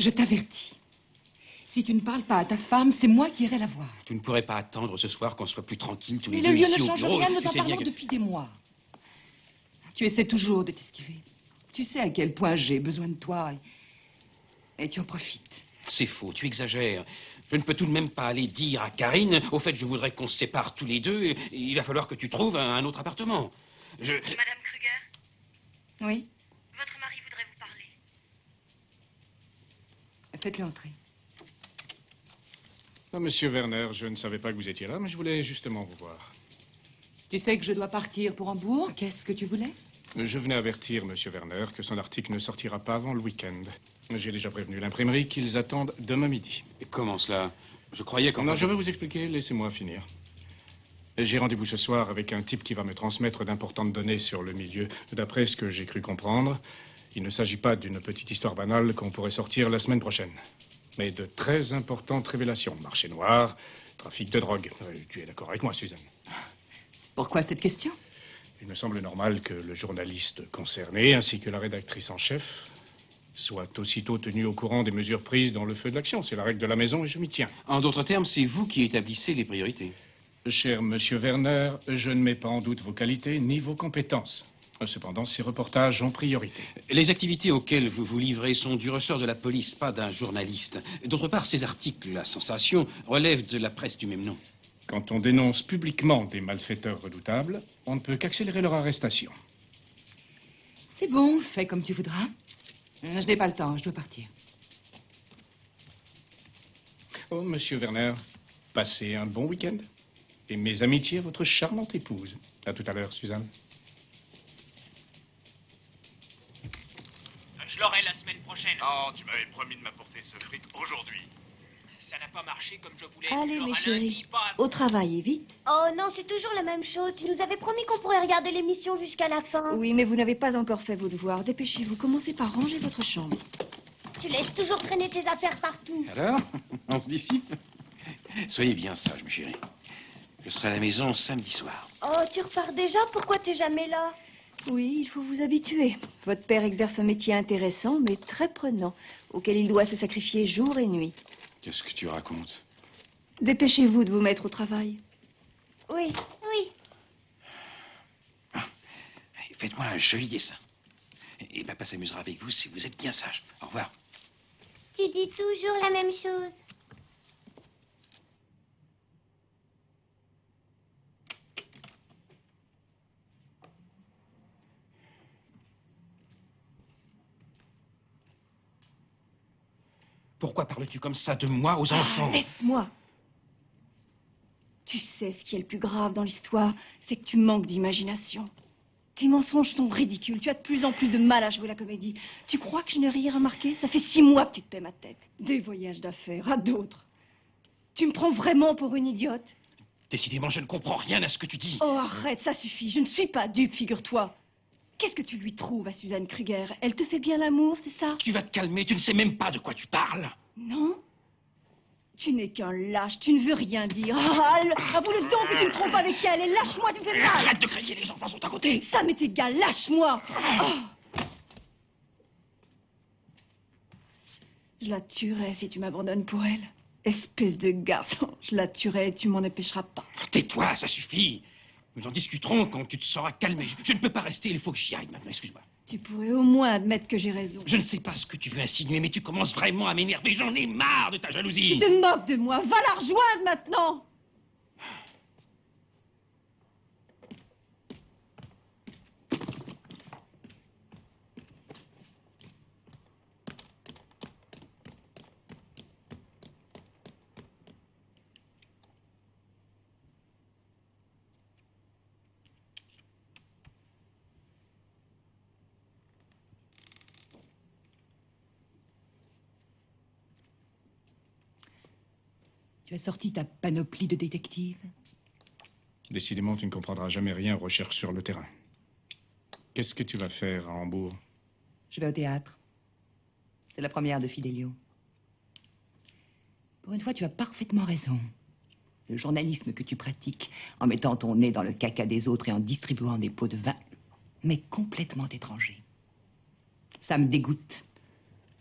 Je t'avertis. Si tu ne parles pas à ta femme, c'est moi qui irai la voir. Tu ne pourrais pas attendre ce soir qu'on soit plus tranquille tous les Mais deux le lieu ici ne au change bureau. rien, nous Tu en sais bien parlons que- depuis des mois. Tu essaies toujours de t'esquiver. Tu sais à quel point j'ai besoin de toi et tu en profites. C'est faux, tu exagères. Je ne peux tout de même pas aller dire à Karine, au fait, je voudrais qu'on se sépare tous les deux, et il va falloir que tu trouves un autre appartement. Madame Kruger, Oui? votre mari voudrait vous parler. Faites-le entrer. Ah, Monsieur Werner, je ne savais pas que vous étiez là, mais je voulais justement vous voir. Tu sais que je dois partir pour Hambourg. Qu'est-ce que tu voulais? Je venais avertir Monsieur Werner que son article ne sortira pas avant le week-end. J'ai déjà prévenu l'imprimerie qu'ils attendent demain midi. Et comment cela? Je croyais qu'en... Non, je vais vous expliquer, laissez-moi finir. J'ai rendez-vous ce soir avec un type qui va me transmettre d'importantes données sur le milieu. D'après ce que j'ai cru comprendre, il ne s'agit pas d'une petite histoire banale qu'on pourrait sortir la semaine prochaine, mais de très importantes révélations. Marché noir, trafic de drogue. Tu es d'accord avec moi, Suzanne? Pourquoi cette question? Il me semble normal que le journaliste concerné, ainsi que la rédactrice en chef, soient aussitôt tenus au courant des mesures prises dans le feu de l'action. C'est la règle de la maison et je m'y tiens. En d'autres termes, c'est vous qui établissez les priorités. Cher Monsieur Werner, je ne mets pas en doute vos qualités ni vos compétences. Cependant, ces reportages ont priorité. Les activités auxquelles vous vous livrez sont du ressort de la police, pas d'un journaliste. D'autre part, ces articles, à sensation, relèvent de la presse du même nom. Quand on dénonce publiquement des malfaiteurs redoutables, on ne peut qu'accélérer leur arrestation. C'est bon, fais comme tu voudras. Je n'ai pas le temps, je dois partir. Oh, Monsieur Werner, passez un bon week-end. Et mes amitiés à votre charmante épouse. À tout à l'heure, Suzanne. Je l'aurai la semaine prochaine. Oh, tu m'avais promis de m'apporter ce fric aujourd'hui. Ça n'a pas marché comme je voulais. Allez, Genre mes un chéris, lundi, pas- au travail et vite. Oh non, c'est toujours la même chose. Tu nous avais promis qu'on pourrait regarder l'émission jusqu'à la fin. Oui, mais vous n'avez pas encore fait vos devoirs. Dépêchez-vous, commencez par ranger votre chambre. Tu laisses toujours traîner tes affaires partout. Alors, on se dissipe? Soyez bien sage, mes chéris. Je serai à la maison samedi soir. Oh, tu repars déjà? Pourquoi t'es jamais là? Oui, il faut vous habituer. Votre père exerce un métier intéressant, mais très prenant, auquel il doit se sacrifier jour et nuit. Qu'est-ce que tu racontes? Dépêchez-vous de vous mettre au travail. Oui, oui. Faites-moi un joli dessin. Et papa s'amusera avec vous si vous êtes bien sage. Au revoir. Tu dis toujours la même chose. Pourquoi parles-tu comme ça de moi aux enfants? Laisse-moi. Tu sais, ce qui est le plus grave dans l'histoire, c'est que tu manques d'imagination. Tes mensonges sont ridicules. Tu as de plus en plus de mal à jouer la comédie. Tu crois que je n'ai rien remarqué? Ça fait 6 mois que tu te paies ma tête. Des voyages d'affaires à d'autres. Tu me prends vraiment pour une idiote? Décidément, je ne comprends rien à ce que tu dis. Oh, arrête, ça suffit. Je ne suis pas dupe, figure-toi. Qu'est-ce que tu lui trouves à Suzanne Kruger? Elle te fait bien l'amour, c'est ça? Tu vas te calmer, tu ne sais même pas de quoi tu parles. Non? Tu n'es qu'un lâche, tu ne veux rien dire. Ah, avoue-le donc que tu me trompes avec elle et lâche-moi, tu me fais mal. Arrête de crier, les enfants sont à côté. Ça m'est égal, lâche-moi. Oh. Je la tuerai si tu m'abandonnes pour elle. Espèce de garçon, je la tuerai et tu m'en empêcheras pas. Tais-toi, ça suffit. Nous en discuterons quand tu te seras calmé. Je ne peux pas rester, il faut que j'y aille maintenant, excuse-moi. Tu pourrais au moins admettre que j'ai raison. Je ne sais pas ce que tu veux insinuer, mais tu commences vraiment à m'énerver. J'en ai marre de ta jalousie. Tu te moques de moi, va la rejoindre maintenant. Tu as sorti ta panoplie de détective? Décidément, tu ne comprendras jamais rien aux recherches sur le terrain. Qu'est-ce que tu vas faire à Hambourg? Je vais au théâtre. C'est la première de Fidelio. Pour une fois, tu as parfaitement raison. Le journalisme que tu pratiques, en mettant ton nez dans le caca des autres et en distribuant des pots de vin, m'est complètement étranger. Ça me dégoûte.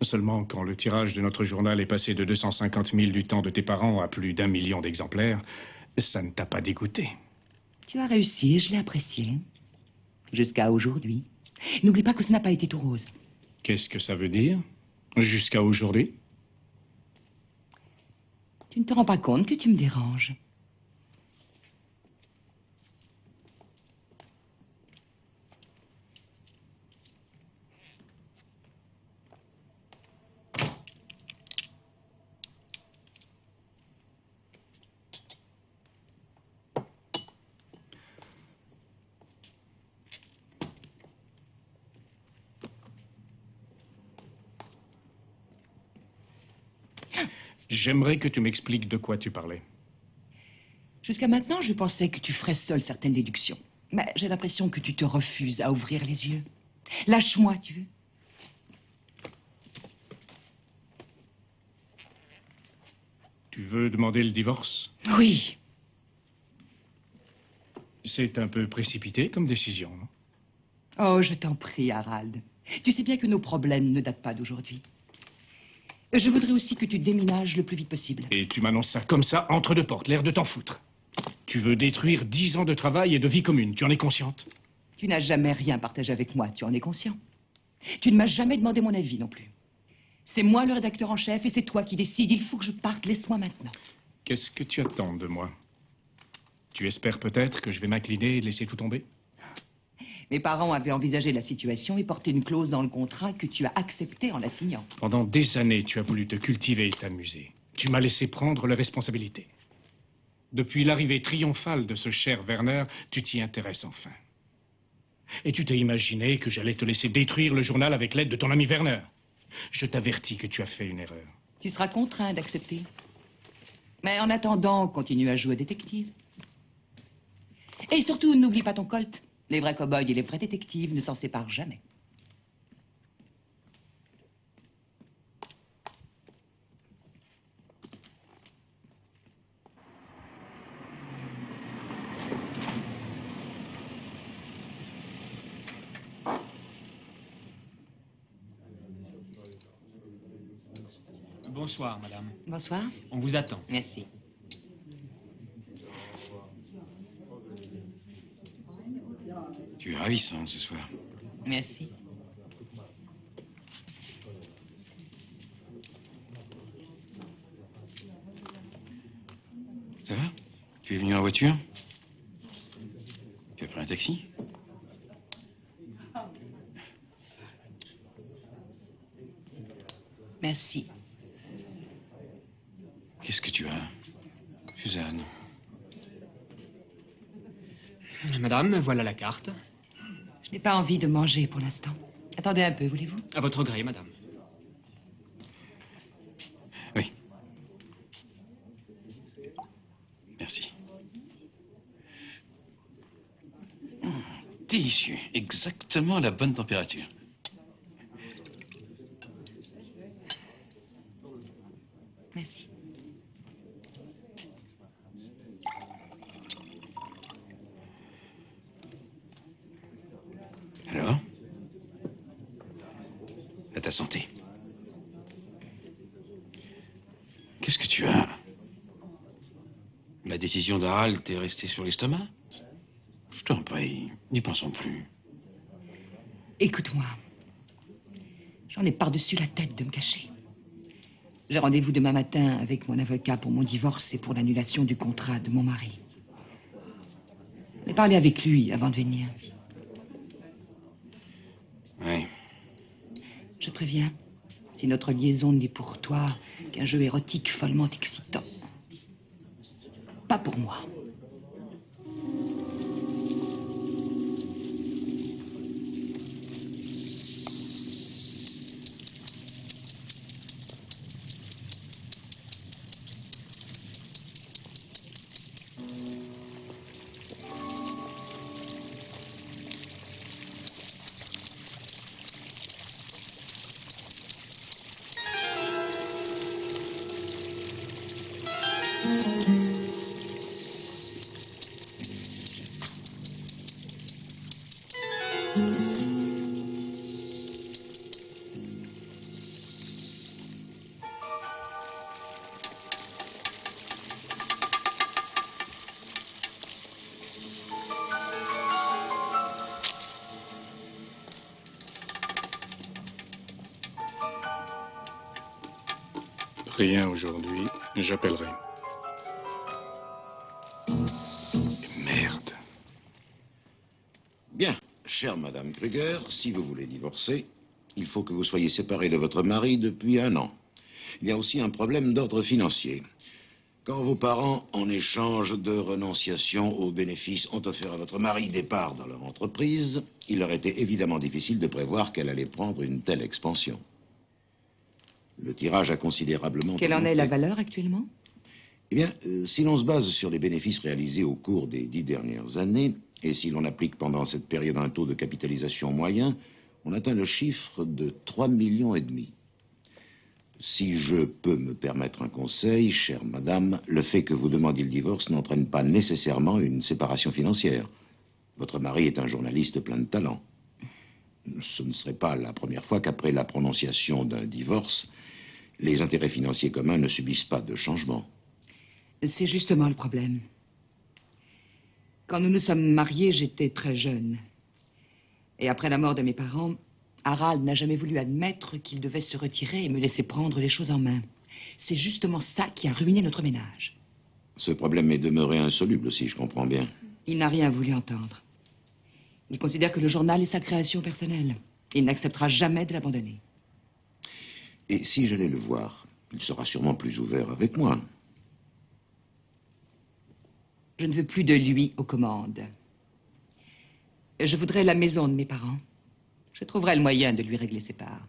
Seulement, quand le tirage de notre journal est passé de 250 000 du temps de tes parents à plus d'1 million d'exemplaires, ça ne t'a pas dégoûté. Tu as réussi et je l'ai apprécié. Jusqu'à aujourd'hui. N'oublie pas que ce n'a pas été tout rose. Qu'est-ce que ça veut dire? Jusqu'à aujourd'hui? Tu ne te rends pas compte que tu me déranges. J'aimerais que tu m'expliques de quoi tu parlais. Jusqu'à maintenant, je pensais que tu ferais seul certaines déductions. Mais j'ai l'impression que tu te refuses à ouvrir les yeux. Lâche-moi, tu veux. Tu veux demander le divorce? Oui. C'est un peu précipité comme décision, non? Oh, je t'en prie, Harald. Tu sais bien que nos problèmes ne datent pas d'aujourd'hui. Je voudrais aussi que tu déménages le plus vite possible. Et tu m'annonces ça comme ça, entre deux portes, l'air de t'en foutre. Tu veux détruire 10 ans de travail et de vie commune, tu en es consciente? Tu n'as jamais rien partagé avec moi, tu en es conscient. Tu ne m'as jamais demandé mon avis non plus. C'est moi le rédacteur en chef et c'est toi qui décides. Il faut que je parte, laisse-moi maintenant. Qu'est-ce que tu attends de moi? Tu espères peut-être que je vais m'incliner et laisser tout tomber? Mes parents avaient envisagé la situation et porté une clause dans le contrat que tu as acceptée en la signant. Pendant des années, tu as voulu te cultiver et t'amuser. Tu m'as laissé prendre la responsabilité. Depuis l'arrivée triomphale de ce cher Werner, tu t'y intéresses enfin. Et tu t'es imaginé que j'allais te laisser détruire le journal avec l'aide de ton ami Werner. Je t'avertis que tu as fait une erreur. Tu seras contraint d'accepter. Mais en attendant, continue à jouer détective. Et surtout, n'oublie pas ton colt. Les vrais cow-boys et les vrais détectives ne s'en séparent jamais. Bonsoir, madame. Bonsoir. On vous attend. Merci. Tu es ravissante ce soir. Merci. Ça va? Tu es venu en voiture? Tu as pris un taxi? Merci. Qu'est-ce que tu as, Suzanne? Madame, voilà la carte. Je n'ai pas envie de manger pour l'instant. Attendez un peu, voulez-vous? À votre gré, madame. Oui. Merci. Délicieux. Exactement la bonne température. Merci. Alors? À ta santé. Qu'est-ce que tu as? La décision d'Harald t'est restée sur l'estomac? Je t'en prie, n'y pensons plus. Écoute-moi. J'en ai par-dessus la tête de me cacher. J'ai rendez-vous demain matin avec mon avocat pour mon divorce et pour l'annulation du contrat de mon mari. J'ai parlé avec lui avant de venir. Oui. Je préviens, si notre liaison n'est pour toi qu'un jeu érotique follement excitant, pas pour moi. rien aujourd'hui, j'appellerai. Merde. Bien, chère Madame Kruger, si vous voulez divorcer, il faut que vous soyez séparée de votre mari depuis 1 an. Il y a aussi un problème d'ordre financier. Quand vos parents, en échange de renonciation aux bénéfices, ont offert à votre mari des parts dans leur entreprise, il leur était évidemment difficile de prévoir qu'elle allait prendre une telle expansion. Le tirage a considérablement Quelle en est augmenté. la valeur actuellement? Eh bien, si l'on se base sur les bénéfices réalisés au cours des 10 dernières années, et si l'on applique pendant cette période un taux de capitalisation moyen, on atteint le chiffre de 3,5 millions. Si je peux me permettre un conseil, chère madame, le fait que vous demandiez le divorce n'entraîne pas nécessairement une séparation financière. Votre mari est un journaliste plein de talent. Ce ne serait pas la première fois qu'après la prononciation d'un divorce, les intérêts financiers communs ne subissent pas de changement. C'est justement le problème. Quand nous nous sommes mariés, j'étais très jeune. Et après la mort de mes parents, Harald n'a jamais voulu admettre qu'il devait se retirer et me laisser prendre les choses en main. C'est justement ça qui a ruiné notre ménage. Ce problème est demeuré insoluble, si je comprends bien. Il n'a rien voulu entendre. Il considère que le journal est sa création personnelle. Il n'acceptera jamais de l'abandonner. Et si j'allais le voir, il sera sûrement plus ouvert avec moi. Je ne veux plus de lui aux commandes. Je voudrais la maison de mes parents. Je trouverai le moyen de lui régler ses parts.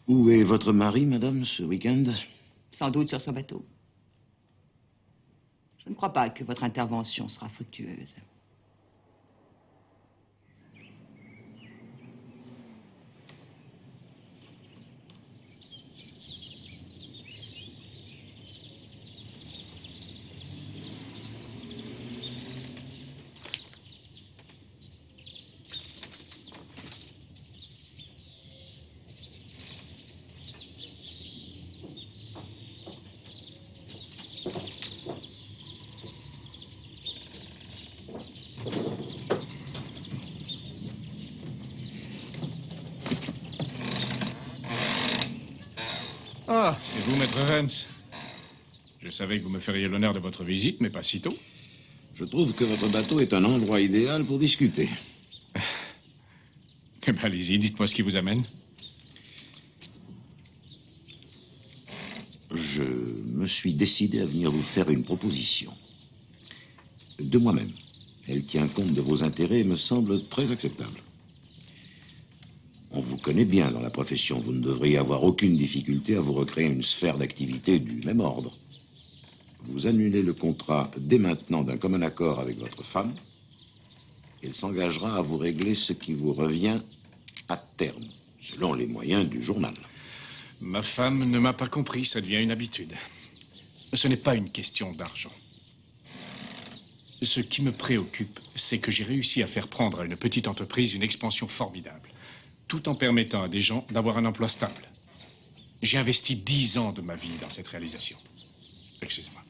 Où est votre mari, madame, ce week-end? Sans doute sur son bateau. Je ne crois pas que votre intervention sera fructueuse. Ah, c'est vous, maître Vance. Je savais que vous me feriez l'honneur de votre visite, mais pas si tôt. Je trouve que votre bateau est un endroit idéal pour discuter. Eh ben, allez-y, dites-moi ce qui vous amène. Je me suis décidé à venir vous faire une proposition. De moi-même. Elle tient compte de vos intérêts et me semble très acceptable. On vous connaît bien dans la profession. Vous ne devriez avoir aucune difficulté à vous recréer une sphère d'activité du même ordre. Vous annulez le contrat dès maintenant d'un commun accord avec votre femme. Elle s'engagera à vous régler ce qui vous revient à terme, selon les moyens du journal. Ma femme ne m'a pas compris, ça devient une habitude. Ce n'est pas une question d'argent. Ce qui me préoccupe, c'est que j'ai réussi à faire prendre à une petite entreprise une expansion formidable, tout en permettant à des gens d'avoir un emploi stable. J'ai investi 10 ans de ma vie dans cette réalisation. Excusez-moi.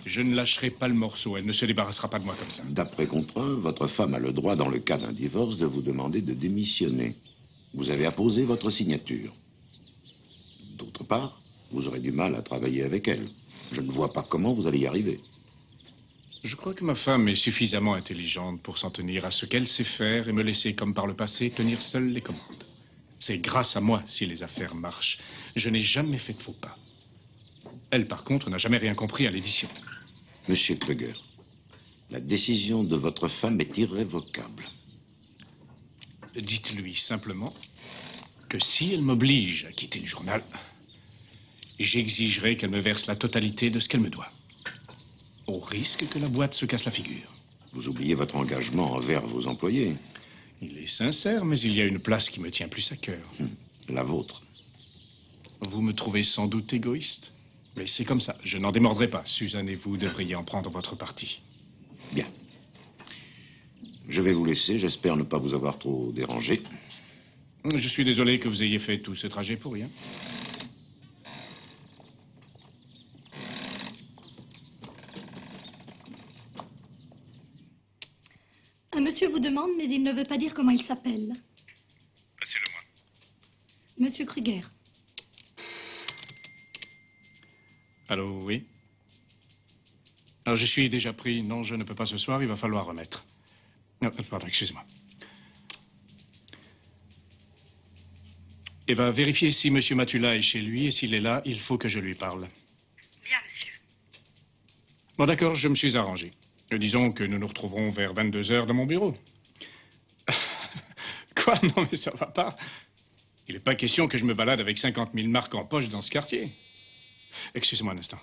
Je ne lâcherai pas le morceau, elle ne se débarrassera pas de moi comme ça. D'après contrat, votre femme a le droit, dans le cas d'un divorce, de vous demander de démissionner. Vous avez apposé votre signature. D'autre part, vous aurez du mal à travailler avec elle. Je ne vois pas comment vous allez y arriver. Je crois que ma femme est suffisamment intelligente pour s'en tenir à ce qu'elle sait faire et me laisser, comme par le passé, tenir seule les commandes. C'est grâce à moi si les affaires marchent. Je n'ai jamais fait de faux pas. Elle, par contre, n'a jamais rien compris à l'édition. Monsieur Kruger, la décision de votre femme est irrévocable. Dites-lui simplement que si elle m'oblige à quitter le journal, j'exigerai qu'elle me verse la totalité de ce qu'elle me doit. Au risque que la boîte se casse la figure. Vous oubliez votre engagement envers vos employés. Il est sincère, mais il y a une place qui me tient plus à cœur. La vôtre. Vous me trouvez sans doute égoïste, mais c'est comme ça. Je n'en démordrai pas. Suzanne et vous devriez en prendre votre parti. Bien. Je vais vous laisser. J'espère ne pas vous avoir trop dérangé. Je suis désolé que vous ayez fait tout ce trajet pour rien. Un monsieur vous demande, mais il ne veut pas dire comment il s'appelle. Passez-le-moi. Monsieur Kruger. Allô, oui? Alors, je suis déjà pris. Non, je ne peux pas ce soir, il va falloir remettre. Non, pardon, excusez-moi. Et va vérifier si M. Matula est chez lui, et s'il est là, il faut que je lui parle. Bien, monsieur. Bon, d'accord, je me suis arrangé. Disons que nous nous retrouverons vers 22 heures dans mon bureau. Quoi? Non, mais ça va pas. Il n'est pas question que je me balade avec 50 000 marques en poche dans ce quartier. Excusez-moi un instant.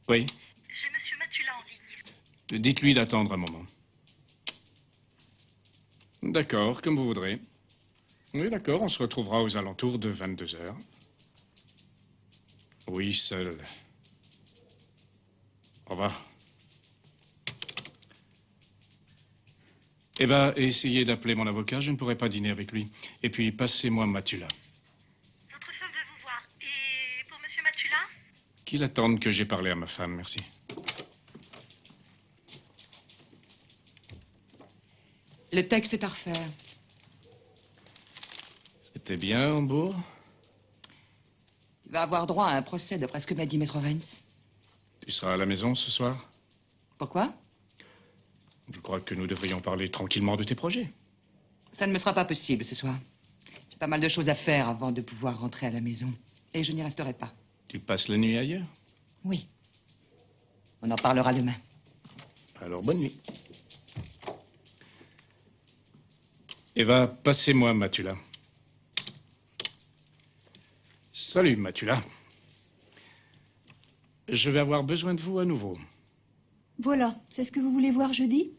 Oui? J'ai monsieur Matula en ligne. Dites-lui d'attendre un moment. D'accord, comme vous voudrez. Oui, d'accord, on se retrouvera aux alentours de 22 heures. Oui, seul. Au revoir. Eh bien, essayez d'appeler mon avocat, je ne pourrai pas dîner avec lui. Et puis, passez-moi Matula. Votre femme veut vous voir. Et pour monsieur Matula? Qu'il attende que j'ai parlé à ma femme, merci. Le texte est à refaire. C'était bien, Hambourg? Il va avoir droit à un procès, d'après ce que m'a dit Maître Renz. Tu seras à la maison ce soir? Pourquoi? Je crois que nous devrions parler tranquillement de tes projets. Ça ne me sera pas possible ce soir. J'ai pas mal de choses à faire avant de pouvoir rentrer à la maison. Et je n'y resterai pas. Tu passes la nuit ailleurs? Oui. On en parlera demain. Alors, bonne nuit. Eva, passez-moi Matula. Salut, Matula. Je vais avoir besoin de vous à nouveau. Voilà, c'est ce que vous voulez voir jeudi?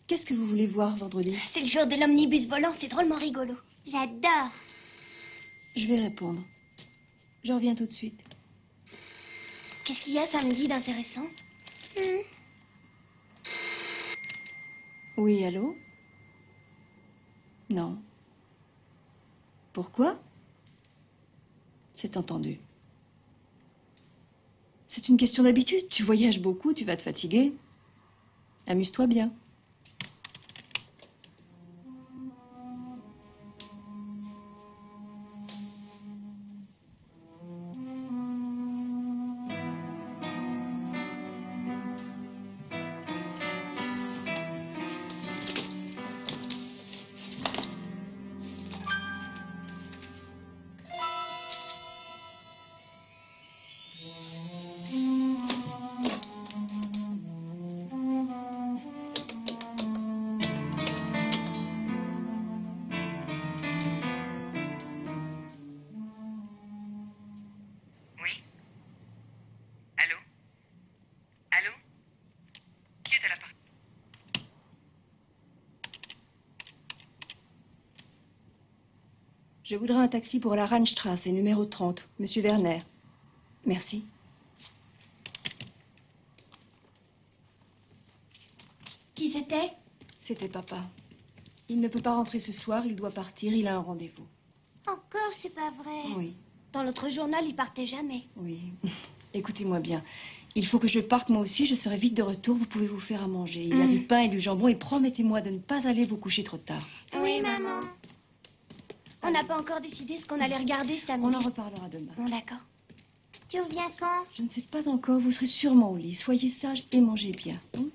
Qu'est-ce que vous voulez voir vendredi? C'est le jour de l'omnibus volant, c'est drôlement rigolo. J'adore. Je vais répondre. Je reviens tout de suite. Qu'est-ce qu'il y a samedi d'intéressant? Oui, allô? Non. Pourquoi? C'est entendu. C'est une question d'habitude. Tu voyages beaucoup, tu vas te fatiguer. Amuse-toi bien. Oui? Allô? Allô? Qui est à l'appareil? Je voudrais un taxi pour la Rheinstrasse, numéro 30. Monsieur Werner. Merci. Qui c'était? C'était papa. Il ne peut pas rentrer ce soir, il doit partir, il a un rendez-vous. Encore, c'est pas vrai. Oui, Dans l'autre journal, il partait jamais. oui. Écoutez-moi bien. Il faut que je parte moi aussi, je serai vite de retour, vous pouvez vous faire à manger. Il y a du pain et du jambon et promettez-moi de ne pas aller vous coucher trop tard. Oui, maman. On n'a pas encore décidé ce qu'on allait regarder samedi. On en reparlera demain. Bon, d'accord. Tu reviens quand? Je ne sais pas encore, vous serez sûrement au lit. Soyez sage et mangez bien. Hein?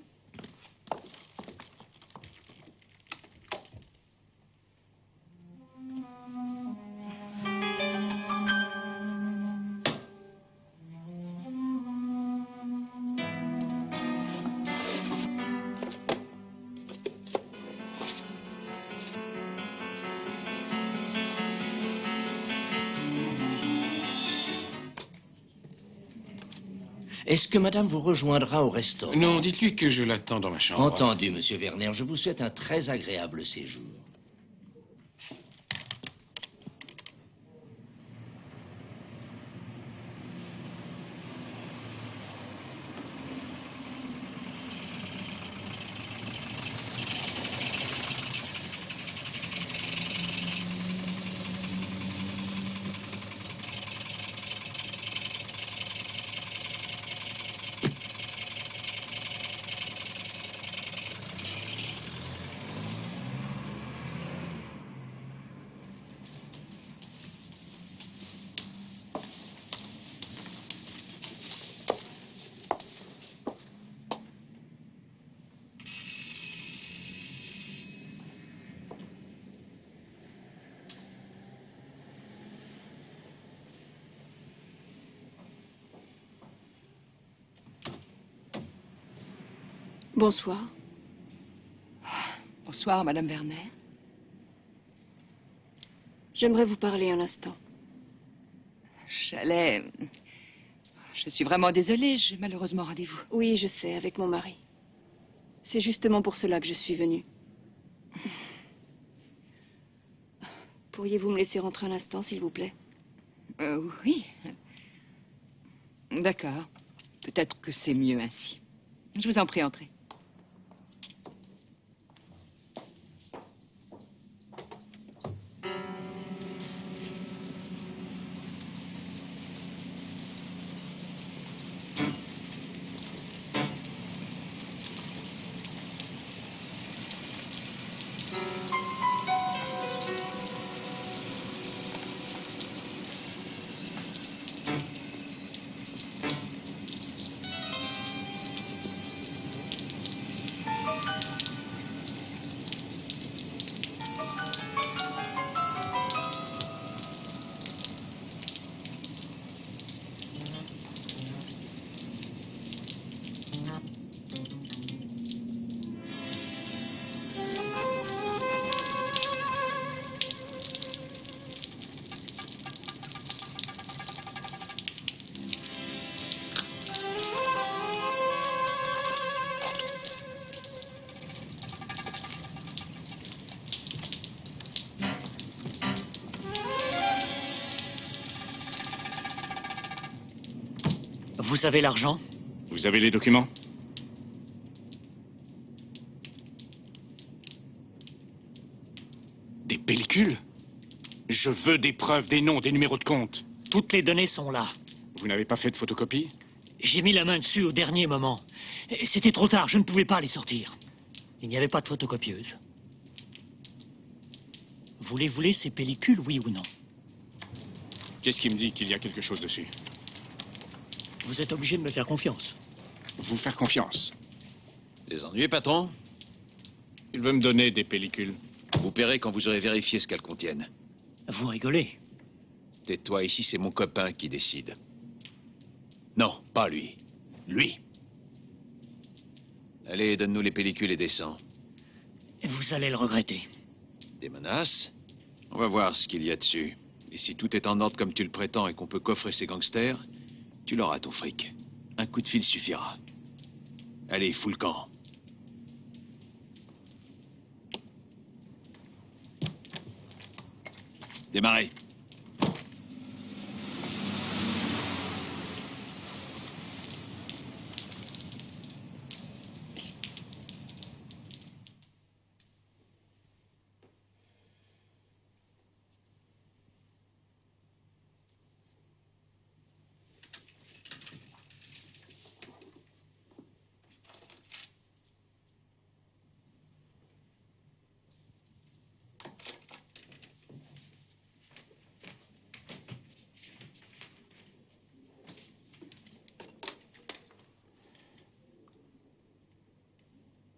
Est-ce que madame vous rejoindra au restaurant? Non, dites-lui que je l'attends dans ma chambre. Entendu, monsieur Werner. Je vous souhaite un très agréable séjour. Bonsoir. Bonsoir, Madame Werner. J'aimerais vous parler un instant. Je suis vraiment désolée, j'ai malheureusement rendez-vous. Oui, je sais, avec mon mari. C'est justement pour cela que je suis venue. Pourriez-vous me laisser rentrer un instant, s'il vous plaît? Oui. D'accord. Peut-être que c'est mieux ainsi. Je vous en prie, entrez. Vous avez l'argent? Vous avez les documents? Des pellicules? Je veux des preuves, des noms, des numéros de compte. Toutes les données sont là. Vous n'avez pas fait de photocopie? J'ai mis la main dessus au dernier moment. C'était trop tard, je ne pouvais pas les sortir. Il n'y avait pas de photocopieuse. Voulez-vous ces pellicules, oui ou non? Qu'est-ce qui me dit qu'il y a quelque chose dessus? Vous êtes obligé de me faire confiance. Vous faire confiance? Des ennuis, patron? Il veut me donner des pellicules. Vous paierez quand vous aurez vérifié ce qu'elles contiennent. Vous rigolez? Tais-toi, ici, c'est mon copain qui décide. Non, pas lui. Lui. Allez, donne-nous les pellicules et descends. Vous allez le regretter. Des menaces? On va voir ce qu'il y a dessus. Et si tout est en ordre comme tu le prétends et qu'on peut coffrer ces gangsters, tu l'auras ton fric. Un coup de fil suffira. Allez, fous le camp. Démarrez.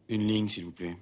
Une ligne, s'il vous plaît.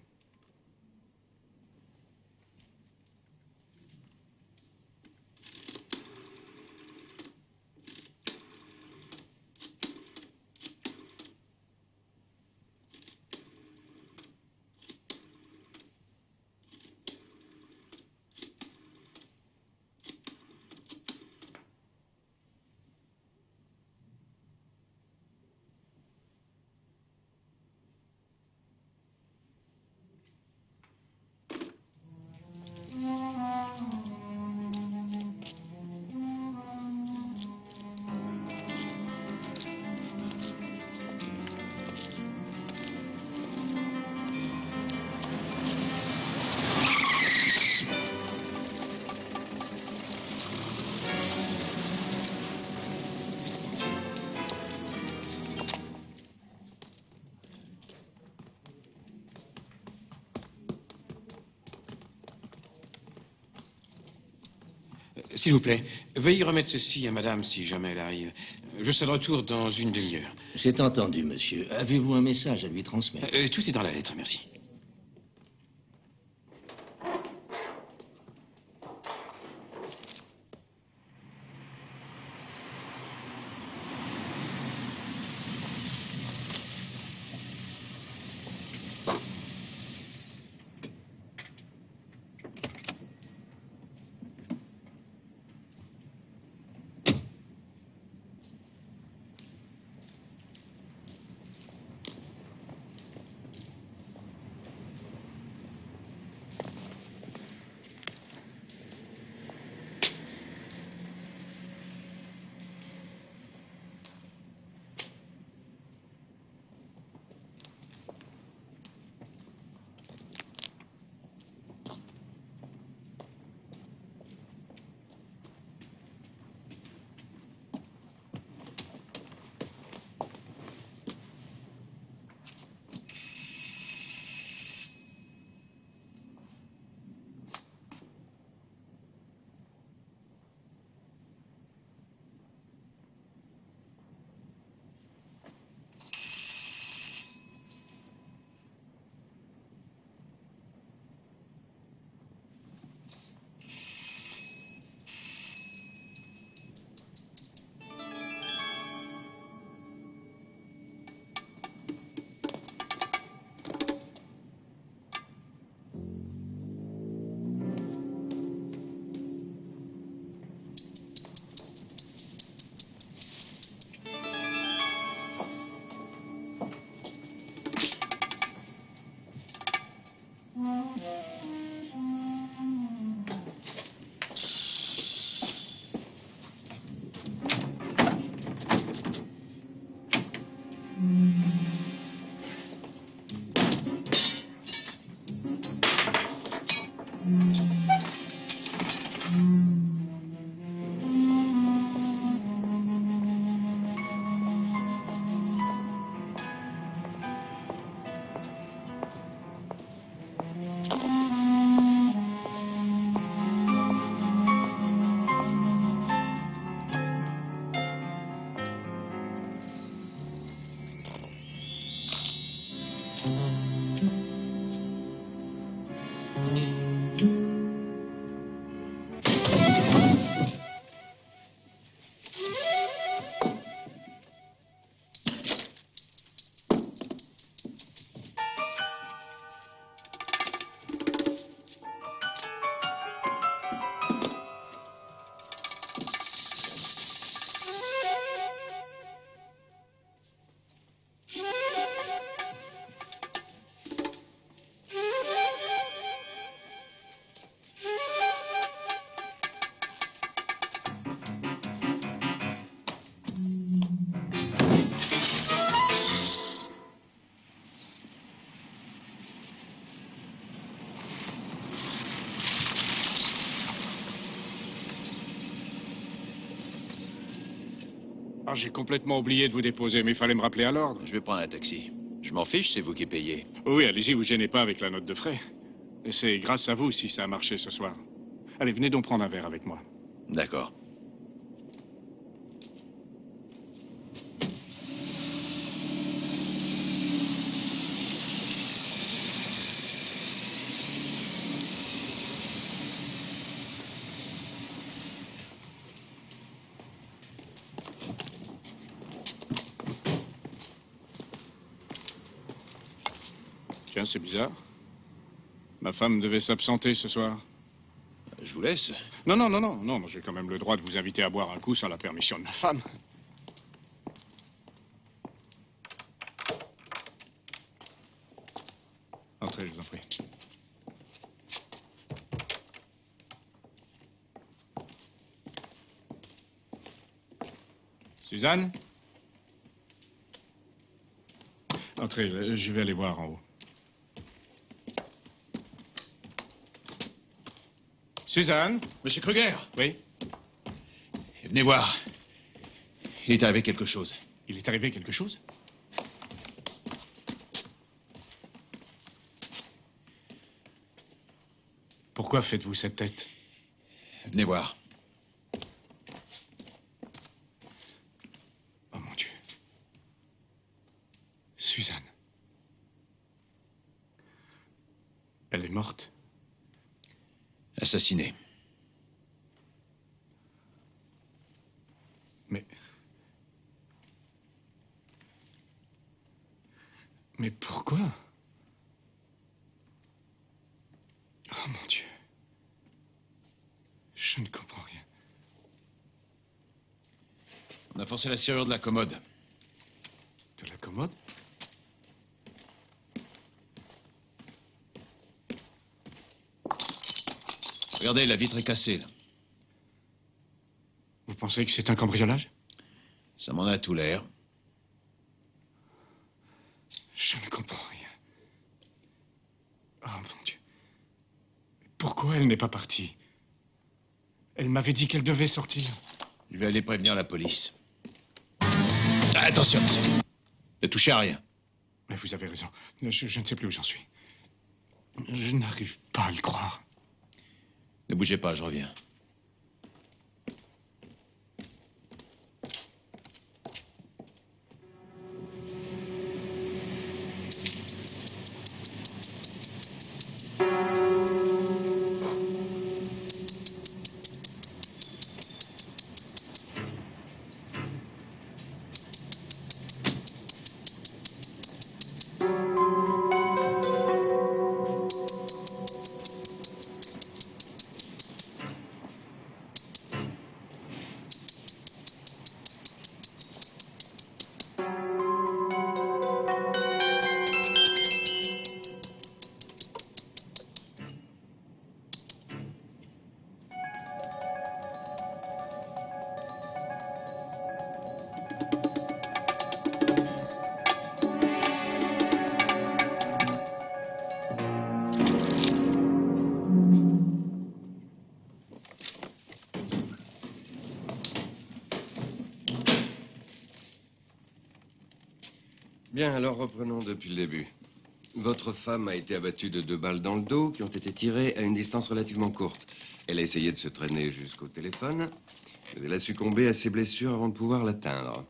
S'il vous plaît, veuillez remettre ceci à madame si jamais elle arrive. Je serai de retour dans une demi-heure. C'est entendu, monsieur. Avez-vous un message à lui transmettre? Tout est dans la lettre, merci. Ah, j'ai complètement oublié de vous déposer, mais il fallait me rappeler à l'ordre. Je vais prendre un taxi. Je m'en fiche, c'est vous qui payez. Oui, allez-y, vous gênez pas avec la note de frais. Et c'est grâce à vous si ça a marché ce soir. Allez, venez donc prendre un verre avec moi. D'accord. Tiens, c'est bizarre. Ma femme devait s'absenter ce soir. Je vous laisse. Non, non, non, non, non, j'ai quand même le droit de vous inviter à boire un coup sans la permission de ma femme. Entrez, je vous en prie. Suzanne? Entrez, je vais aller voir en haut. Suzanne? Monsieur Kruger? Oui? Venez voir. Il est arrivé quelque chose. Il est arrivé quelque chose? Pourquoi faites-vous cette tête? Venez voir. Oh mon Dieu. Suzanne. Elle est morte? Assassiné. Mais pourquoi? Oh mon Dieu. Je ne comprends rien. On a forcé la serrure de la commode. De la commode? Regardez, la vitre est cassée, là. Vous pensez que c'est un cambriolage? Ça m'en a tout l'air. Je ne comprends rien. Oh mon Dieu. Pourquoi elle n'est pas partie? Elle m'avait dit qu'elle devait sortir. Je vais aller prévenir la police. Ah, attention, monsieur. Ne touchez à rien. Mais vous avez raison. Je ne sais plus où j'en suis. Je n'arrive pas à le croire. Ne bougez pas, je reviens. Bien, alors reprenons depuis le début. Votre femme a été abattue de 2 balles dans le dos qui ont été tirées à une distance relativement courte. Elle a essayé de se traîner jusqu'au téléphone, mais elle a succombé à ses blessures avant de pouvoir l'atteindre.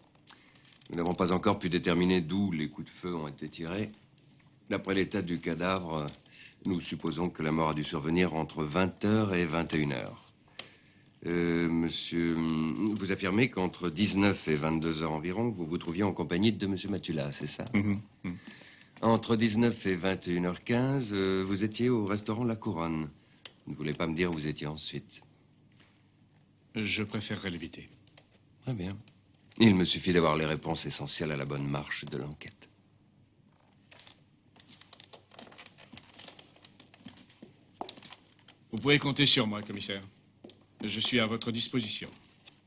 Nous n'avons pas encore pu déterminer d'où les coups de feu ont été tirés. D'après l'état du cadavre, nous supposons que la mort a dû survenir entre 20h et 21h. Monsieur, vous affirmez qu'entre 19 et 22 heures environ, vous vous trouviez en compagnie de monsieur Matula, c'est ça? Entre 19 et 21h15, vous étiez au restaurant La Couronne. Vous ne voulez pas me dire où vous étiez ensuite? Je préférerais l'éviter. Très bien. Il me suffit d'avoir les réponses essentielles à la bonne marche de l'enquête. Vous pouvez compter sur moi, commissaire. Je suis à votre disposition.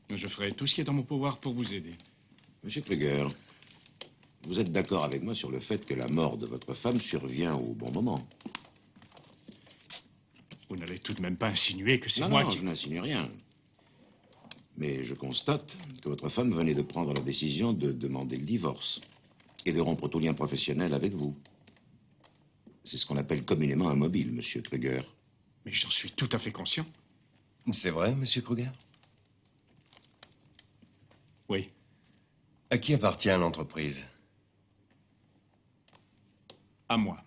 Je ferai tout ce qui est en mon pouvoir pour vous aider. Monsieur Kruger, vous êtes d'accord avec moi sur le fait que la mort de votre femme survient au bon moment? Vous n'allez tout de même pas insinuer que c'est Non, moi non, qui... je n'insinue rien. Mais je constate que votre femme venait de prendre la décision de demander le divorce et de rompre tout lien professionnel avec vous. C'est ce qu'on appelle communément un mobile, monsieur Kruger. Mais j'en suis tout à fait conscient. C'est vrai, monsieur Kruger? Oui. À qui appartient l'entreprise? À moi.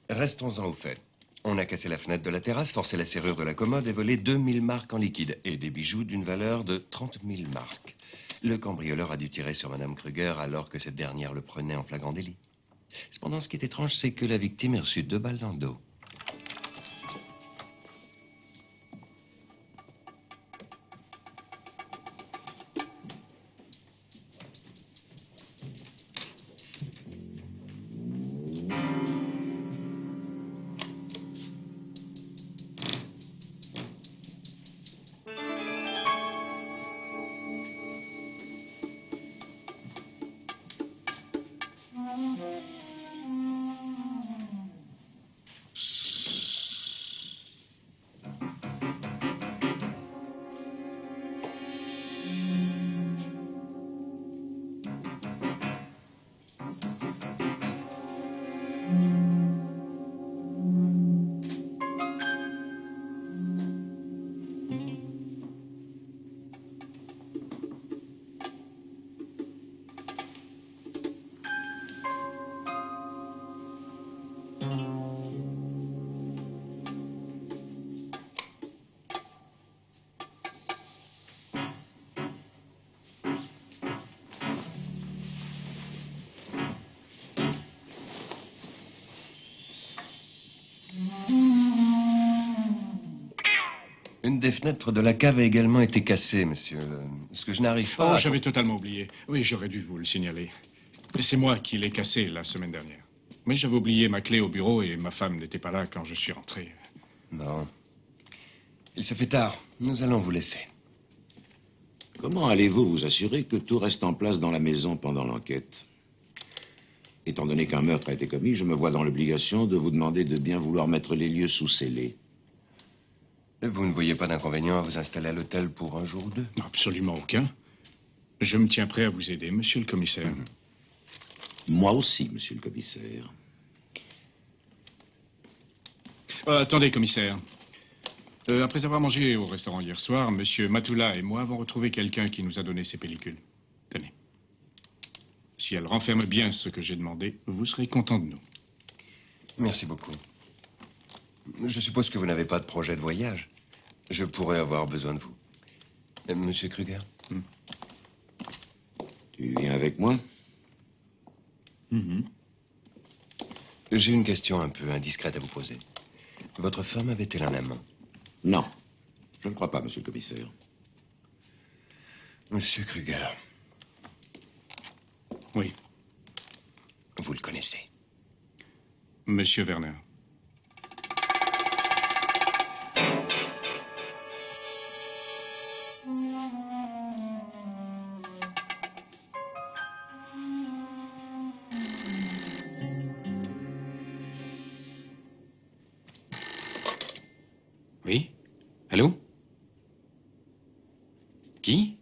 Restons-en au fait. On a cassé la fenêtre de la terrasse, forcé la serrure de la commode et volé 2000 marks en liquide et des bijoux d'une valeur de 30 000 marks. Le cambrioleur a dû tirer sur Madame Kruger alors que cette dernière le prenait en flagrant délit. Cependant, ce qui est étrange, c'est que la victime ait reçu 2 balles dans le dos. Une des fenêtres de la cave a également été cassée, monsieur. Ce que je n'arrive pas Oh, à... j'avais totalement oublié. Oui, j'aurais dû vous le signaler. Mais c'est moi qui l'ai cassé la semaine dernière. Mais j'avais oublié ma clé au bureau et ma femme n'était pas là quand je suis rentré. Bon. Il se fait tard. Nous allons vous laisser. Comment allez-vous vous assurer que tout reste en place dans la maison pendant l'enquête? Étant donné qu'un meurtre a été commis, je me vois dans l'obligation de vous demander de bien vouloir mettre les lieux sous scellés. Vous ne voyez pas d'inconvénient à vous installer à l'hôtel pour un jour ou deux? Absolument aucun. Je me tiens prêt à vous aider, monsieur le commissaire. Moi aussi, monsieur le commissaire. Attendez, commissaire. Après avoir mangé au restaurant hier soir, monsieur Matula et moi avons retrouvé quelqu'un qui nous a donné ces pellicules. Tenez. Si elle renferme bien ce que j'ai demandé, vous serez content de nous. Merci beaucoup. Je suppose que vous n'avez pas de projet de voyage. Je pourrais avoir besoin de vous. Monsieur Kruger? Tu viens avec moi? J'ai une question un peu indiscrète à vous poser. Votre femme avait-elle un amant? Non. Je ne crois pas, monsieur le commissaire. Monsieur Kruger. Oui. Vous le connaissez? Monsieur Werner. Oui? Allô? Qui?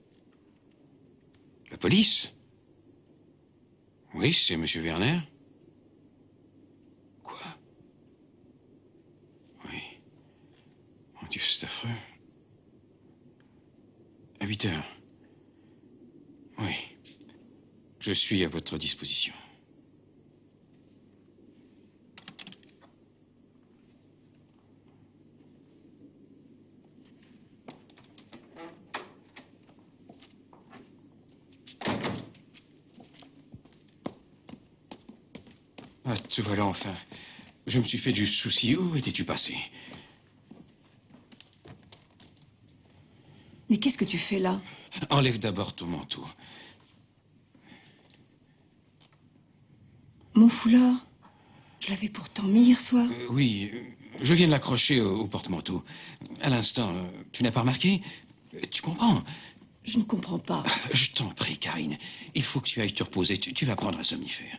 La police? Oui, c'est monsieur Werner. Quoi? Oui. Mon Dieu, c'est affreux. À 8 heures. Oui. Je suis à votre disposition. Ah, te voilà enfin. Je me suis fait du souci. Où étais-tu passé? Mais qu'est-ce que tu fais là? Enlève d'abord ton manteau. Mon foulard? Je l'avais pourtant mis hier soir. Oui, je viens de l'accrocher au porte-manteau. À l'instant, tu n'as pas remarqué? Tu comprends? Je ne comprends pas. Je t'en prie, Karine. Il faut que tu ailles te reposer. Tu vas prendre un somnifère.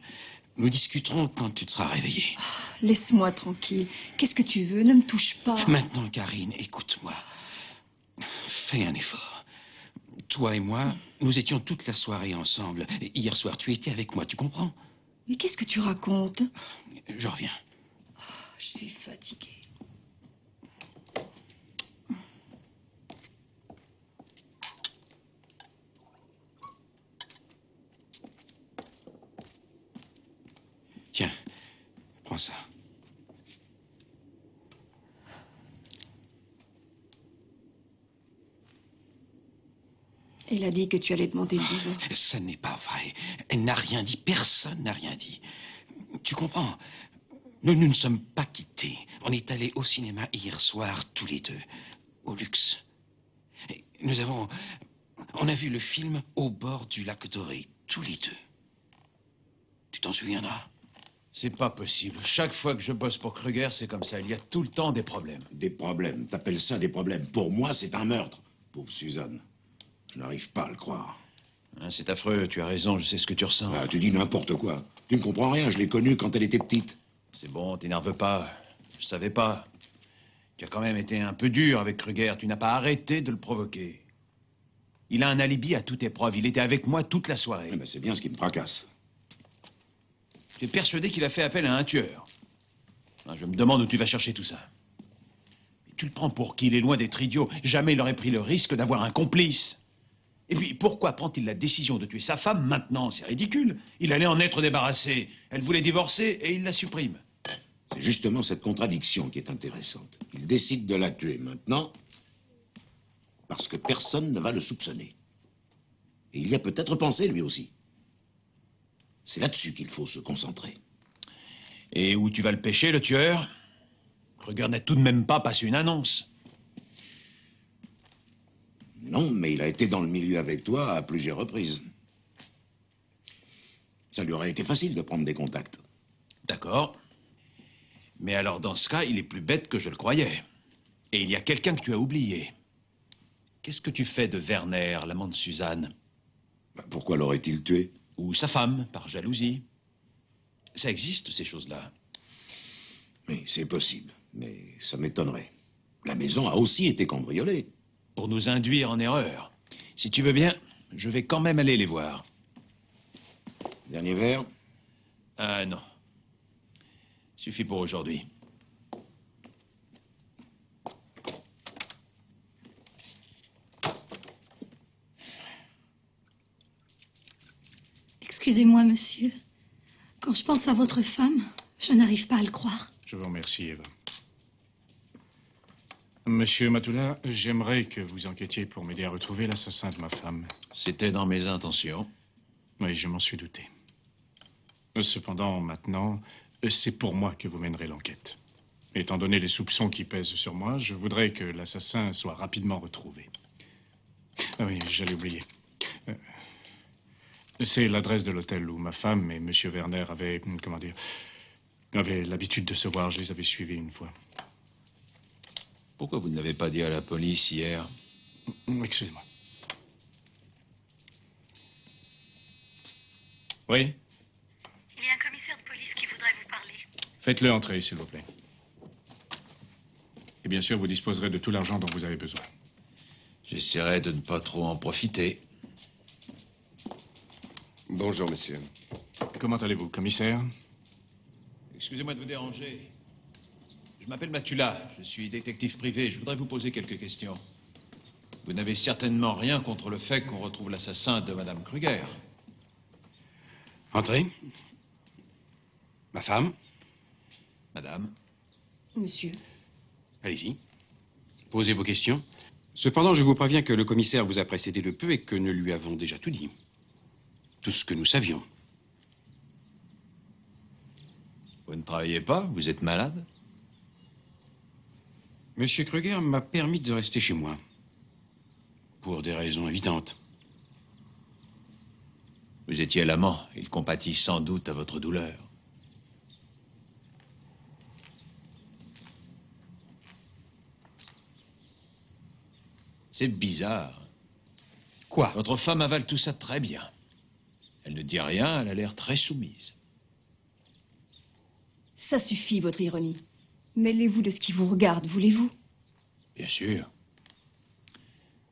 Nous discuterons quand tu te seras réveillée. Laisse-moi tranquille. Qu'est-ce que tu veux? Ne me touche pas. Maintenant, Karine, écoute-moi. Fais un effort. Toi et moi, nous étions toute la soirée ensemble. Hier soir, tu étais avec moi, tu comprends? Mais qu'est-ce que tu racontes? Je reviens. Je suis fatiguée. Tiens, prends ça. Elle a dit que tu allais demander le divorce. Ça n'est pas vrai. Elle n'a rien dit. Personne n'a rien dit. Tu comprends? Nous ne sommes pas quittés. On est allés au cinéma hier soir, tous les deux, au luxe. Et on a vu le film Au bord du lac doré, tous les deux. Tu t'en souviendras? C'est pas possible. Chaque fois que je bosse pour Kruger, c'est comme ça. Il y a tout le temps des problèmes. Des problèmes? T'appelles ça des problèmes? Pour moi, c'est un meurtre. Pauvre Suzanne. Je n'arrive pas à le croire. Hein, c'est affreux, tu as raison, je sais ce que tu ressens. Ah, tu dis n'importe quoi. Tu ne comprends rien, je l'ai connue quand elle était petite. C'est bon, t'énerve pas. Je savais pas. Tu as quand même été un peu dur avec Kruger. Tu n'as pas arrêté de le provoquer. Il a un alibi à toute épreuve. Il était avec moi toute la soirée. Eh ben, c'est bien ce qui me tracasse. Tu es persuadé qu'il a fait appel à un tueur. Hein, je me demande où tu vas chercher tout ça. Mais tu le prends pour qui? Il est loin d'être idiot. Jamais il n'aurait pris le risque d'avoir un complice. Et puis, pourquoi prend-il la décision de tuer sa femme maintenant? C'est ridicule. Il allait en être débarrassé. Elle voulait divorcer et il la supprime. C'est justement cette contradiction qui est intéressante. Il décide de la tuer maintenant parce que personne ne va le soupçonner. Et il y a peut-être pensé, lui aussi. C'est là-dessus qu'il faut se concentrer. Et où tu vas le pêcher, le tueur? Kruger n'a tout de même pas passé une annonce. Non, mais il a été dans le milieu avec toi à plusieurs reprises. Ça lui aurait été facile de prendre des contacts. D'accord. Mais alors, dans ce cas, il est plus bête que je le croyais. Et il y a quelqu'un que tu as oublié. Qu'est-ce que tu fais de Werner, l'amant de Suzanne? Pourquoi l'aurait-il tué? Ou sa femme, par jalousie. Ça existe, ces choses-là. Oui, c'est possible, mais ça m'étonnerait. La maison a aussi été cambriolée. Pour nous induire en erreur. Si tu veux bien, je vais quand même aller les voir. Dernier verre? Ah non. Suffit pour aujourd'hui. Excusez-moi, monsieur. Quand je pense à votre femme, je n'arrive pas à le croire. Je vous remercie, Eva. Monsieur Matula, j'aimerais que vous enquêtiez pour m'aider à retrouver l'assassin de ma femme. C'était dans mes intentions. Oui, je m'en suis douté. Cependant, maintenant, c'est pour moi que vous mènerez l'enquête. Étant donné les soupçons qui pèsent sur moi, je voudrais que l'assassin soit rapidement retrouvé. Ah oui, j'allais oublier. C'est l'adresse de l'hôtel où ma femme et monsieur Werner avaient, avaient l'habitude de se voir. Je les avais suivis une fois. Pourquoi vous ne l'avez pas dit à la police hier? Excusez-moi. Oui? Il y a un commissaire de police qui voudrait vous parler. Faites-le entrer, s'il vous plaît. Et bien sûr, vous disposerez de tout l'argent dont vous avez besoin. J'essaierai de ne pas trop en profiter. Bonjour, monsieur. Comment allez-vous, commissaire? Excusez-moi de vous déranger. Je m'appelle Matula, je suis détective privé. Je voudrais vous poser quelques questions. Vous n'avez certainement rien contre le fait qu'on retrouve l'assassin de Madame Kruger. Entrez. Ma femme. Madame. Monsieur. Allez-y. Posez vos questions. Cependant, je vous préviens que le commissaire vous a précédé de peu et que nous lui avons déjà tout dit. Tout ce que nous savions. Vous ne travaillez pas? Vous êtes malade? Monsieur Kruger m'a permis de rester chez moi. Pour des raisons évidentes. Vous étiez l'amant. Il compatit sans doute à votre douleur. C'est bizarre. Quoi? Votre femme avale tout ça très bien. Elle ne dit rien, elle a l'air très soumise. Ça suffit, votre ironie. Mêlez-vous de ce qui vous regarde, voulez-vous? Bien sûr.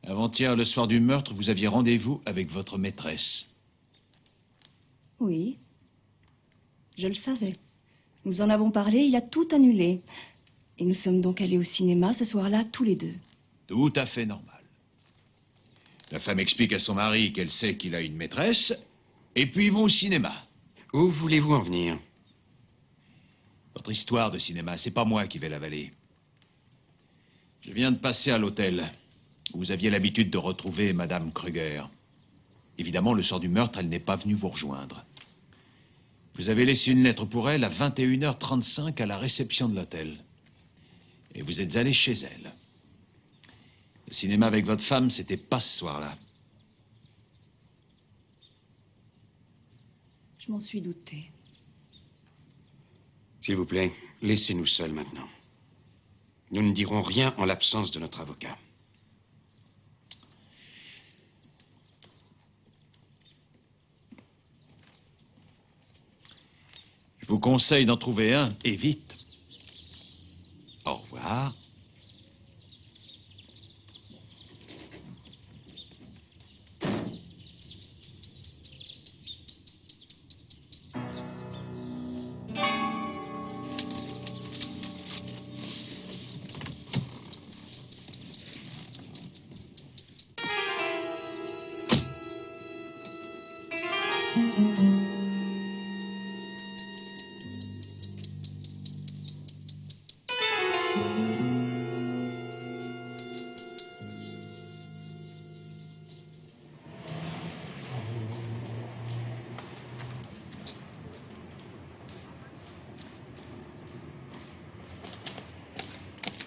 Avant-hier, le soir du meurtre, vous aviez rendez-vous avec votre maîtresse. Oui. Je le savais. Nous en avons parlé, il a tout annulé. Et nous sommes donc allés au cinéma ce soir-là, tous les deux. Tout à fait normal. La femme explique à son mari qu'elle sait qu'il a une maîtresse, et puis ils vont au cinéma. Où voulez-vous en venir? Votre histoire de cinéma, c'est pas moi qui vais l'avaler. Je viens de passer à l'hôtel, où vous aviez l'habitude de retrouver Madame Kruger. Évidemment, le soir du meurtre, elle n'est pas venue vous rejoindre. Vous avez laissé une lettre pour elle à 21h35 à la réception de l'hôtel. Et vous êtes allé chez elle. Le cinéma avec votre femme, c'était pas ce soir-là. Je m'en suis doutée. S'il vous plaît, laissez-nous seuls maintenant. Nous ne dirons rien en l'absence de notre avocat. Je vous conseille d'en trouver un, et vite. Au revoir.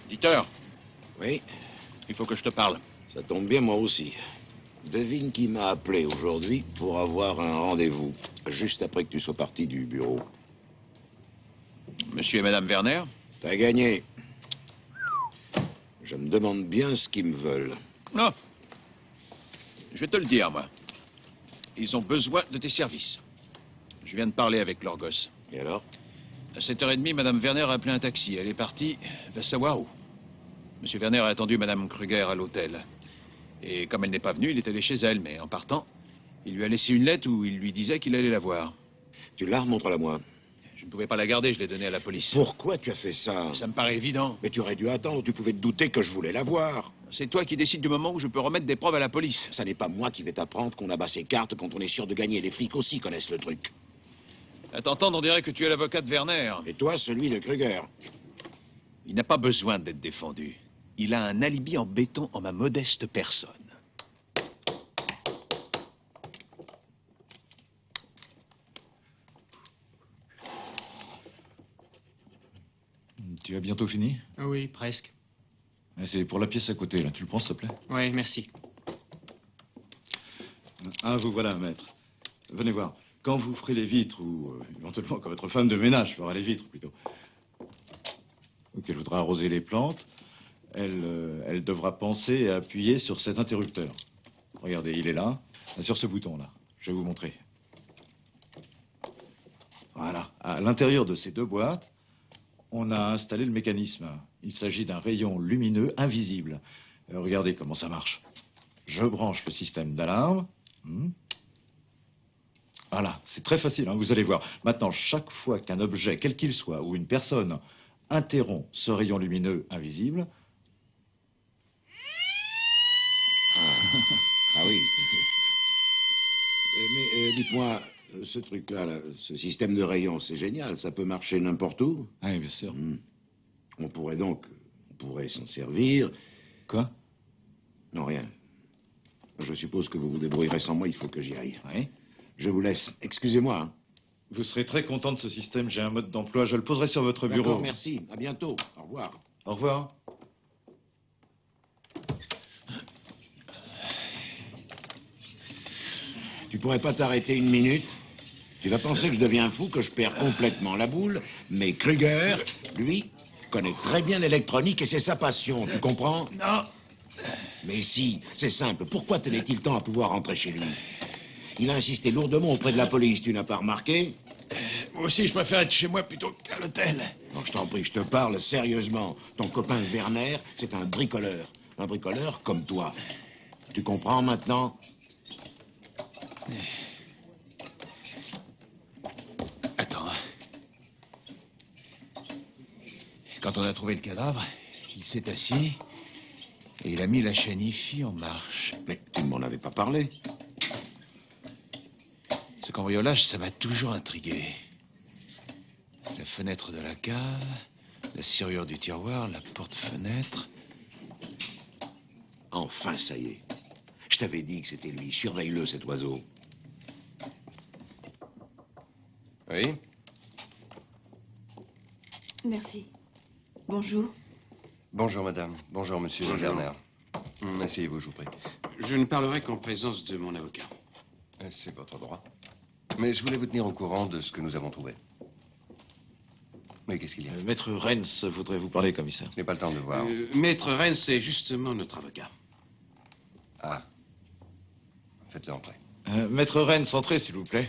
Dieter. Oui? Il faut que je te parle. Ça tombe bien, moi aussi. Devine qui m'a appelé aujourd'hui pour avoir un rendez-vous, juste après que tu sois parti du bureau. Monsieur et Madame Werner? T'as gagné. Je me demande bien ce qu'ils me veulent. Non. Je vais te le dire, moi. Ils ont besoin de tes services. Je viens de parler avec leur gosse. Et alors? À 7h30, Madame Werner a appelé un taxi. Elle est partie, va savoir où. Monsieur Werner a attendu Madame Kruger à l'hôtel. Et comme elle n'est pas venue, il est allé chez elle. Mais en partant, il lui a laissé une lettre où il lui disait qu'il allait la voir. Tu l'as, remontre-la moi. Je ne pouvais pas la garder, je l'ai donnée à la police. Pourquoi tu as fait ça? Ça me paraît évident. Mais tu aurais dû attendre, tu pouvais te douter que je voulais la voir. C'est toi qui décides du moment où je peux remettre des preuves à la police. Ça n'est pas moi qui vais t'apprendre qu'on abat ses cartes quand on est sûr de gagner. Les flics aussi connaissent le truc. À t'entendre, on dirait que tu es l'avocat de Werner. Et toi, celui de Kruger. Il n'a pas besoin d'être défendu. Il a un alibi en béton en ma modeste personne. Tu as bientôt fini? Oui, presque. C'est pour la pièce à côté, là. Tu le prends, s'il te plaît? Oui, merci. Ah, vous voilà, maître. Venez voir. Quand vous ferez les vitres, ou éventuellement quand votre femme de ménage fera les vitres, plutôt, ou qu'elle voudra arroser les plantes, elle devra penser à appuyer sur cet interrupteur. Regardez, il est là, sur ce bouton-là. Je vais vous montrer. Voilà. À l'intérieur de ces deux boîtes, on a installé le mécanisme. Il s'agit d'un rayon lumineux invisible. Regardez comment ça marche. Je branche le système d'alarme. Voilà, c'est très facile, hein, vous allez voir. Maintenant, chaque fois qu'un objet, quel qu'il soit, ou une personne, interrompt ce rayon lumineux invisible... Ah oui. Mais dites-moi, ce truc-là, là, ce système de rayon, c'est génial. Ça peut marcher n'importe où. Oui, bien sûr. On pourrait s'en servir. Quoi? Non, rien. Je suppose que vous vous débrouillerez sans moi, il faut que j'y aille. Oui. Je vous laisse. Excusez-moi. Hein. Vous serez très content de ce système. J'ai un mode d'emploi. Je le poserai sur votre bureau. D'accord, merci. À bientôt. Au revoir. Au revoir. Tu pourrais pas t'arrêter une minute? Tu vas penser que je deviens fou, que je perds complètement la boule, mais Kruger, lui, connaît très bien l'électronique et c'est sa passion, tu comprends? Non. Mais si, c'est simple. Pourquoi tenait-il tant à pouvoir rentrer chez lui? Il a insisté lourdement auprès de la police, tu n'as pas remarqué? Moi aussi, je préfère être chez moi plutôt qu'à l'hôtel. Non, je t'en prie, je te parle sérieusement. Ton copain Werner, c'est un bricoleur. Un bricoleur comme toi. Tu comprends maintenant? Attends. Quand on a trouvé le cadavre, il s'est assis et il a mis la chaîne IFI en marche. Mais tu ne m'en avais pas parlé. Ce cambriolage, ça m'a toujours intrigué. La fenêtre de la cave, la serrure du tiroir, la porte-fenêtre. Enfin, ça y est. Je t'avais dit que c'était lui. Surveille-le, cet oiseau. Oui? Merci. Bonjour. Bonjour, madame. Bonjour, monsieur Werner. Asseyez-vous, je vous prie. Je ne parlerai qu'en présence de mon avocat. C'est votre droit. Mais je voulais vous tenir au courant de ce que nous avons trouvé. Mais qu'est-ce qu'il y a? Maître Rennes voudrait vous parler, commissaire. Je n'ai pas le temps de voir. Maître Rennes, c'est justement notre avocat. Ah. Faites-le entrer. Maître Rennes, entrez, s'il vous plaît.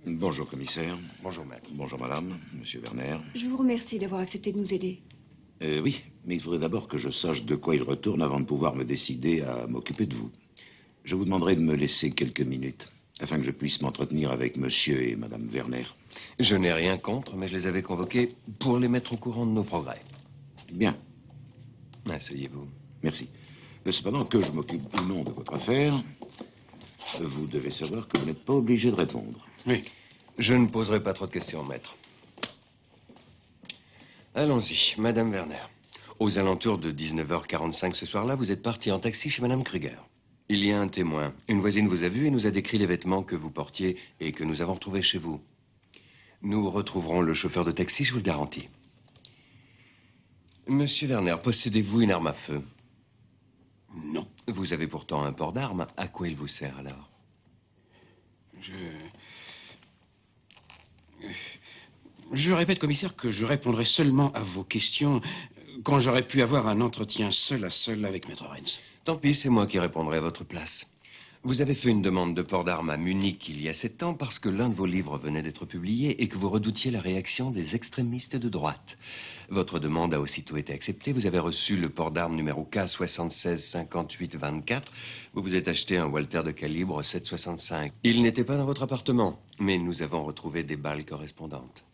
Bonjour, commissaire. Bonjour, maître. Bonjour, madame, monsieur Werner. Je vous remercie d'avoir accepté de nous aider. Oui, mais il faudrait d'abord que je sache de quoi il retourne avant de pouvoir me décider à m'occuper de vous. Je vous demanderai de me laisser quelques minutes, afin que je puisse m'entretenir avec monsieur et madame Werner. Je n'ai rien contre, mais je les avais convoqués pour les mettre au courant de nos progrès. Bien. Asseyez-vous. Merci. Cependant, que je m'occupe ou non de votre affaire, vous devez savoir que vous n'êtes pas obligé de répondre. Oui. Je ne poserai pas trop de questions, maître. Allons-y, madame Werner. Aux alentours de 19h45 ce soir-là, vous êtes parti en taxi chez madame Kruger. Il y a un témoin. Une voisine vous a vu et nous a décrit les vêtements que vous portiez et que nous avons retrouvés chez vous. Nous retrouverons le chauffeur de taxi, je vous le garantis. Monsieur Werner, possédez-vous une arme à feu? Non. Vous avez pourtant un port d'armes. À quoi il vous sert alors? Je répète, commissaire, que je répondrai seulement à vos questions quand j'aurai pu avoir un entretien seul à seul avec Maître Rennes. Tant pis, c'est moi qui répondrai à votre place. Vous avez fait une demande de port d'armes à Munich il y a 7 ans parce que l'un de vos livres venait d'être publié et que vous redoutiez la réaction des extrémistes de droite. Votre demande a aussitôt été acceptée. Vous avez reçu le port d'armes numéro K765824. Vous vous êtes acheté un Walther de calibre 7,65. Il n'était pas dans votre appartement, mais nous avons retrouvé des balles correspondantes.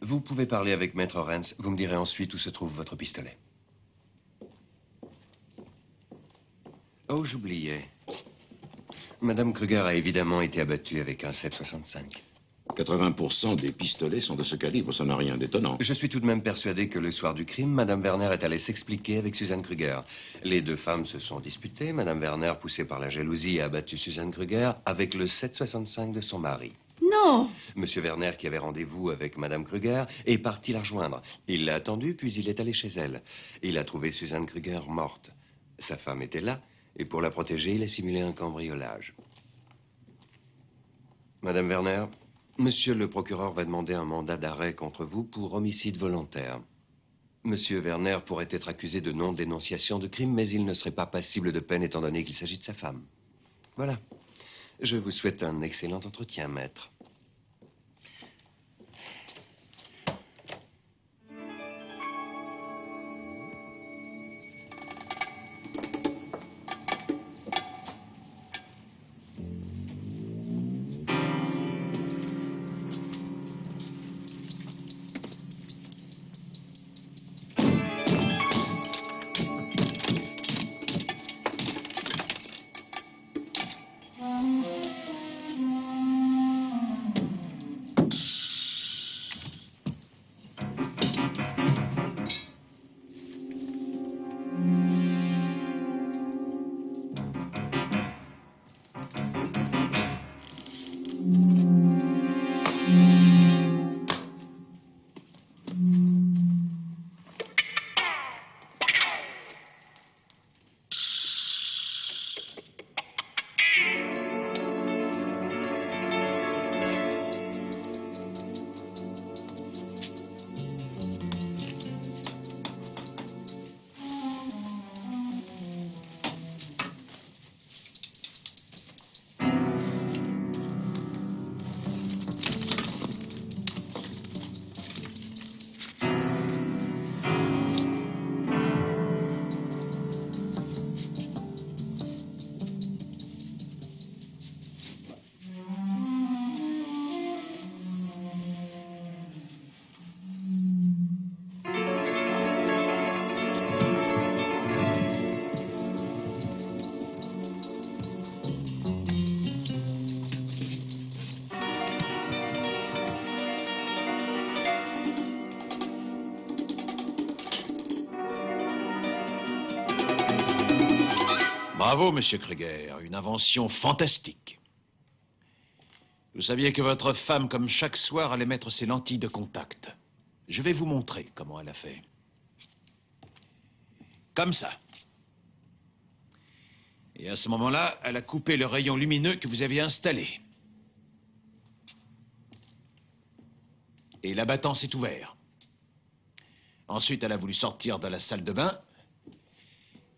Vous pouvez parler avec Maître Rennes. Vous me direz ensuite où se trouve votre pistolet. Oh, j'oubliais. Madame Kruger a évidemment été abattue avec un 7,65. 80% des pistolets sont de ce calibre, ça n'a rien d'étonnant. Je suis tout de même persuadé que le soir du crime, Madame Werner est allée s'expliquer avec Suzanne Kruger. Les deux femmes se sont disputées. Madame Werner, poussée par la jalousie, a abattu Suzanne Kruger avec le 7,65 de son mari. Non! Monsieur Werner, qui avait rendez-vous avec Madame Kruger, est parti la rejoindre. Il l'a attendue, puis il est allé chez elle. Il a trouvé Suzanne Kruger morte. Sa femme était là, et pour la protéger, il a simulé un cambriolage. Madame Werner, monsieur le procureur va demander un mandat d'arrêt contre vous pour homicide volontaire. Monsieur Werner pourrait être accusé de non-dénonciation de crime, mais il ne serait pas passible de peine étant donné qu'il s'agit de sa femme. Voilà. Je vous souhaite un excellent entretien, maître. Bravo, monsieur Kruger. Une invention fantastique. Vous saviez que votre femme, comme chaque soir, allait mettre ses lentilles de contact. Je vais vous montrer comment elle a fait. Comme ça. Et à ce moment-là, elle a coupé le rayon lumineux que vous aviez installé. Et l'abattant s'est ouvert. Ensuite, elle a voulu sortir de la salle de bain.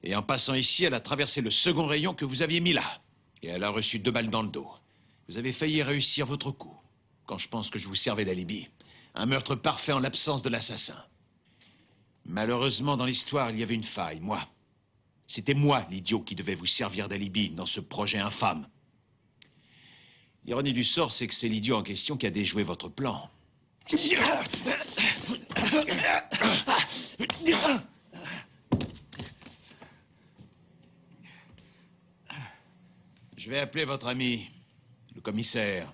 Et en passant ici, elle a traversé le second rayon que vous aviez mis là. Et elle a reçu 2 balles dans le dos. Vous avez failli réussir votre coup. Quand je pense que je vous servais d'alibi. Un meurtre parfait en l'absence de l'assassin. Malheureusement, dans l'histoire, il y avait une faille, moi. C'était moi, l'idiot, qui devait vous servir d'alibi dans ce projet infâme. L'ironie du sort, c'est que c'est l'idiot en question qui a déjoué votre plan. Je vais appeler votre ami, le commissaire.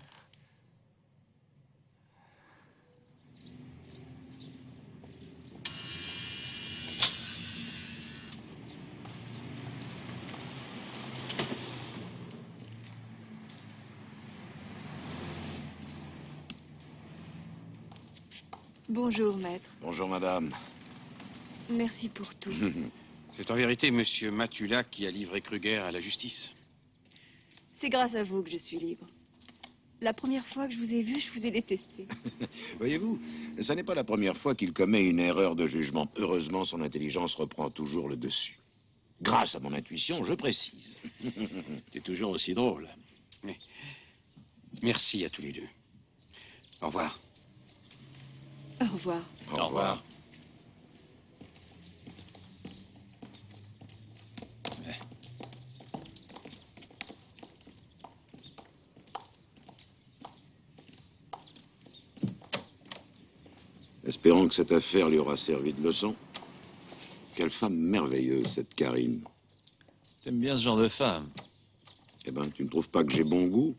Bonjour, maître. Bonjour, madame. Merci pour tout. C'est en vérité monsieur Matula qui a livré Kruger à la justice. C'est grâce à vous que je suis libre. La première fois que je vous ai vu, je vous ai détesté. Voyez-vous, ça n'est pas la première fois qu'il commet une erreur de jugement. Heureusement, son intelligence reprend toujours le dessus. Grâce à mon intuition, je précise. T'es toujours aussi drôle. Mais merci à tous les deux. Au revoir. Au revoir. Au revoir. Espérons que cette affaire lui aura servi de leçon. Quelle femme merveilleuse, cette Karine. T'aimes bien ce genre de femme? Eh ben, tu ne trouves pas que j'ai bon goût?